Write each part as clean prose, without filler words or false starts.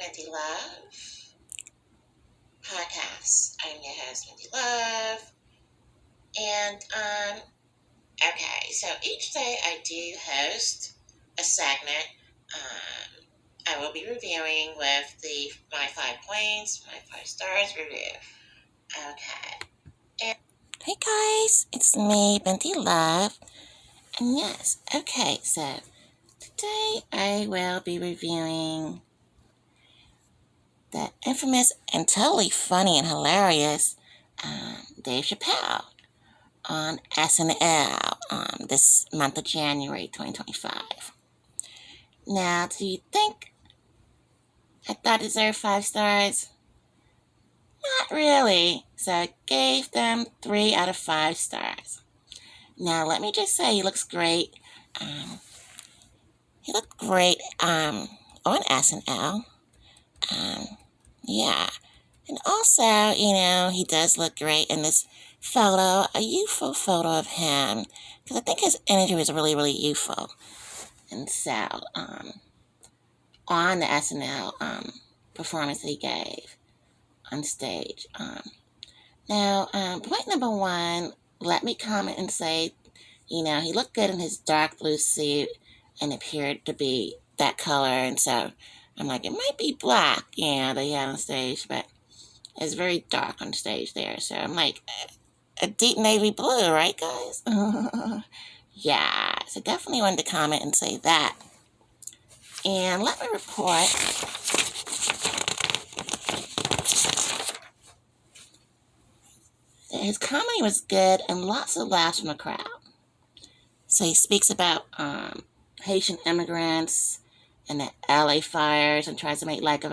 Binti Love podcast. I'm your host, Binti Love. And, okay, so each day I do host a segment. I will be reviewing with my 5 points, my 5 stars review. Okay. And hey guys, it's me, Binti Love. And yes, okay, so today I will be reviewing the infamous and totally funny and hilarious Dave Chappelle on SNL this month of January 2025. Now, do you think I thought it deserved 5 stars? Not really. So I gave them 3 out of 5 stars. Now, let me just say he looks great. He looked great on SNL. Yeah. And also, he does look great in this photo, a youthful photo of him, because I think his energy was really, really youthful. And so, on the SNL performance that he gave on stage. Now, point number one, let me comment and say, he looked good in his dark blue suit and appeared to be that color. And so I'm like, it might be black, that he had on stage, but it's very dark on stage there. So I'm like, a deep navy blue, right, guys? Yeah, so definitely wanted to comment and say that. And let me report that his comedy was good and lots of laughs from the crowd. So he speaks about Haitian immigrants and the LA fires and tries to make light of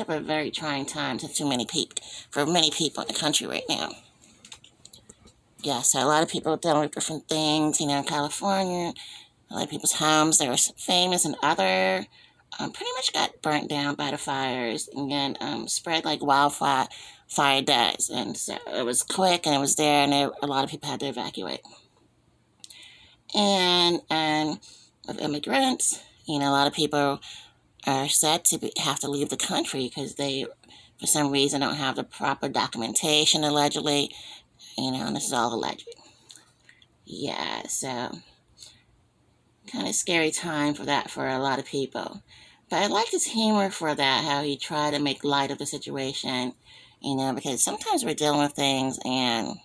a very trying time for many people in the country right now. Yeah, so a lot of people are dealing with different things, in California. A lot of people's homes that were famous and other pretty much got burnt down by the fires and then spread like wildfire does. And so it was quick and it was there and a lot of people had to evacuate. And with immigrants, a lot of people are said to have to leave the country because they, for some reason, don't have the proper documentation, allegedly. And this is all alleged. Yeah, so kind of scary time for that for a lot of people. But I liked his humor for that, how he tried to make light of the situation, because sometimes we're dealing with things and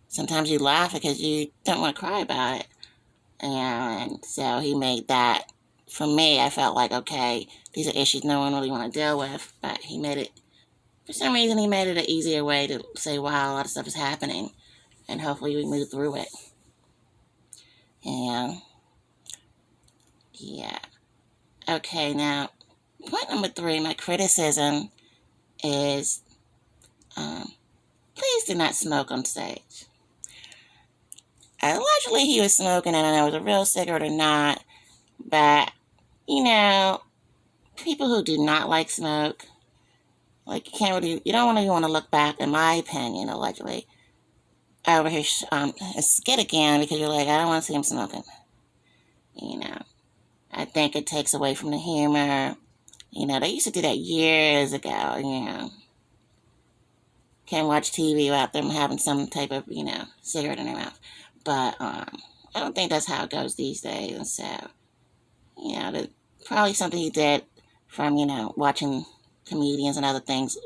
sometimes you laugh because you don't want to cry about it. And so he made that, for me, I felt like, okay, these are issues no one really want to deal with, but for some reason, he made it an easier way to say, wow, a lot of stuff is happening, and hopefully we move through it. And, yeah. Okay, now, point number 3, my criticism is, please do not smoke on stage. Allegedly, he was smoking, and I don't know if it was a real cigarette or not, but, people who do not like smoke, like, you don't really want to look back, in my opinion, allegedly, over his skit again, because you're like, I don't want to see him smoking. I think it takes away from the humor. They used to do that years ago, Can't watch TV without them having some type of, cigarette in their mouth. But I don't think that's how it goes these days. And so, probably something he did from, watching comedians and other things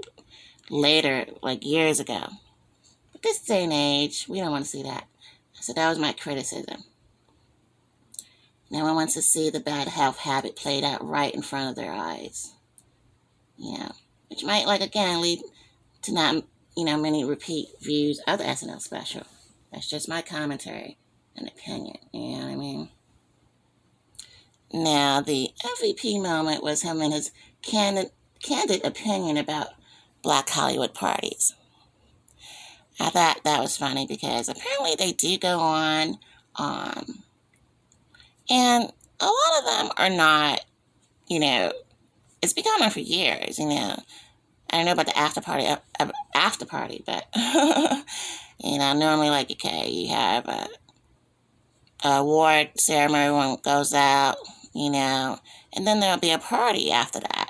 later, like years ago. But this day and age, we don't want to see that. So that was my criticism. No one wants to see the bad health habit played out right in front of their eyes. Which might, again, lead to not, many repeat views of the SNL special. That's just my commentary and opinion, you know what I mean? Now, the MVP moment was him and his candid opinion about Black Hollywood parties. I thought that was funny because apparently they do go on, and a lot of them are not, it's been going on for years, I don't know about the after party, but, normally, you have a award ceremony, everyone goes out, and then there'll be a party after that,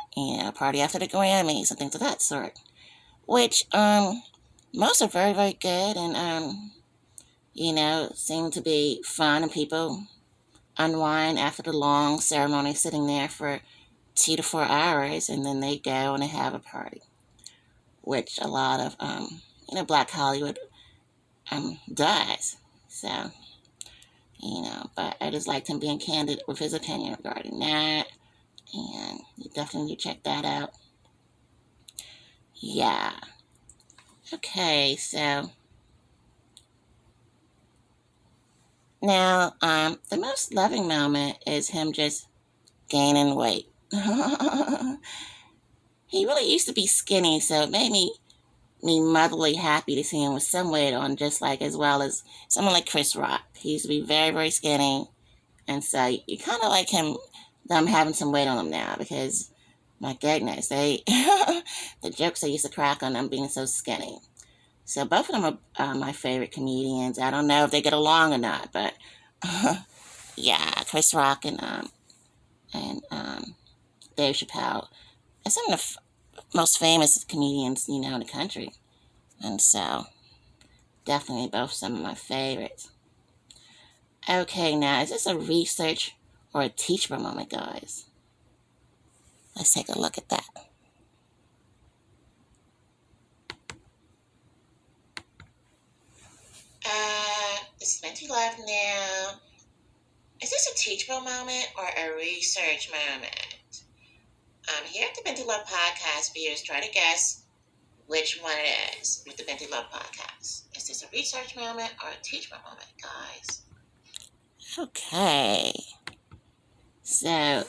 party after the Grammys and things of that sort. Which most are very, very good and seem to be fun, and people unwind after the long ceremony, sitting there for 2 to 4 hours, and then they go and they have a party, which a lot of Black Hollywood does. So but I just liked him being candid with his opinion regarding that, and you definitely need to check that out. Yeah. Okay, so now the most loving moment is him just gaining weight. He really used to be skinny, so it made me motherly happy to see him with some weight on, just like as well as someone like Chris Rock. He used to be very, very skinny, and so you kind of like them having some weight on them now, because my goodness, they the jokes they used to crack on them being so skinny. So both of them are my favorite comedians. I don't know if they get along or not, but yeah, Chris Rock and Dave Chappelle are some of the most famous comedians in the country, and so definitely both some of my favorites. Okay, now is this a research or a teachable moment, guys? Let's take a look at that. This is Binti Love now. Is this a teachable moment or a research moment? Here at the Binti Love Podcast, viewers try to guess which one it is with the Binti Love Podcast. Is this a research moment or a teachable moment, guys? Okay. So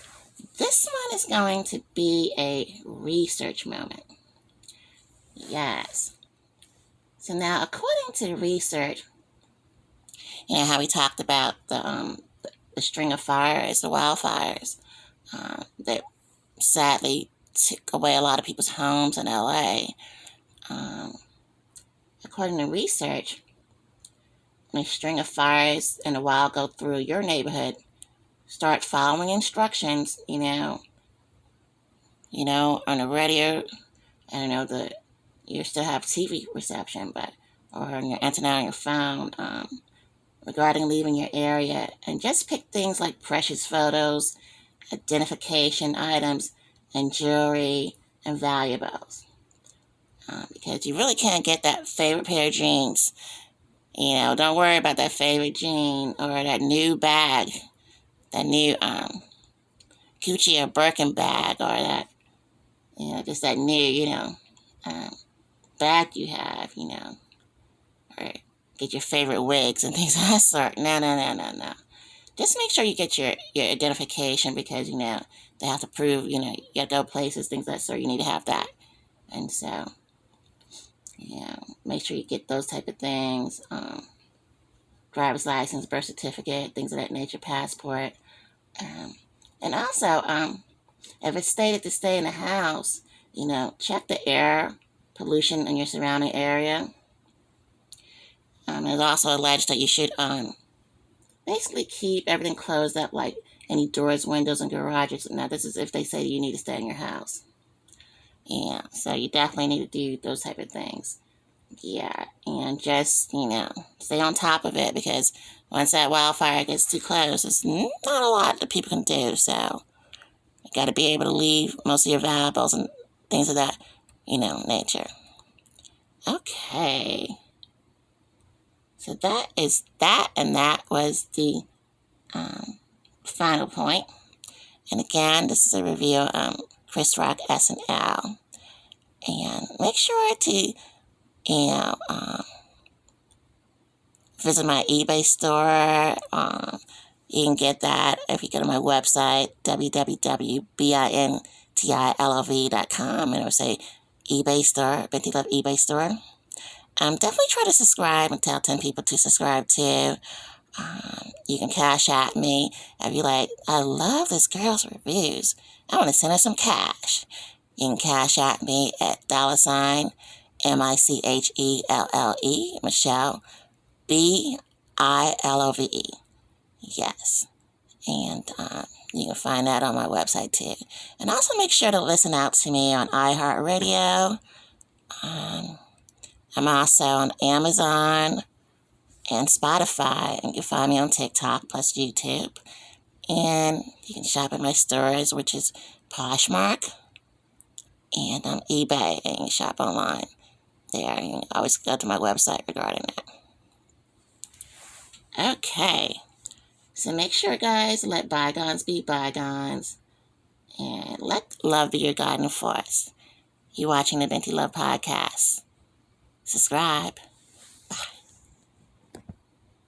this one is going to be a research moment. Yes. So now, according to research, how we talked about the string of fires, the wildfires, that sadly took away a lot of people's homes in LA. According to research, when a string of fires in the wild go through your neighborhood, start following instructions, on the radio. I don't know you still have TV reception, or on your internet on your phone, regarding leaving your area, and just pick things like precious photos, identification items, and jewelry and valuables. Because you really can't get that favorite pair of jeans. Don't worry about that favorite jean or that new bag, that new Gucci or Birkin bag, or that, just that new, bag you have, or get your favorite wigs and things of that sort. No. Just make sure you get your identification, because, they have to prove, you got to go places, things of that sort. You need to have that. And so, make sure you get those type of things. Driver's license, birth certificate, things of that nature, passport. And also, if it's stated to stay in the house, check the air pollution in your surrounding area. It's also alleged that you should basically keep everything closed up, like any doors, windows, and garages. Now, this is if they say you need to stay in your house. Yeah, so you definitely need to do those type of things. Yeah, and just, stay on top of it, because once that wildfire gets too close, it's not a lot that people can do. So you got to be able to leave most of your valuables and things of that, nature. Okay. So that is that, and that was the final point. And again, this is a review of Chris Rock SNL. And make sure to, visit my eBay store. You can get that if you go to my website, www.bintilove.com, and it will say eBay store, Binti Love eBay store. Definitely try to subscribe and tell 10 people to subscribe too. You can cash at me if you like, I love this girl's reviews, I want to send her some cash. You can cash at me at $, Michellele, Michelle, Bilove. Yes. And You can find that on my website too. And also make sure to listen out to me on iHeartRadio. I'm also on Amazon and Spotify. And you can find me on TikTok plus YouTube. And you can shop at my stores, which is Poshmark and on eBay. And you can shop online there. You can always go to my website regarding that. Okay. So make sure, guys, let bygones be bygones. And let love be your guiding force. You're watching the Binti Love Podcast. Subscribe.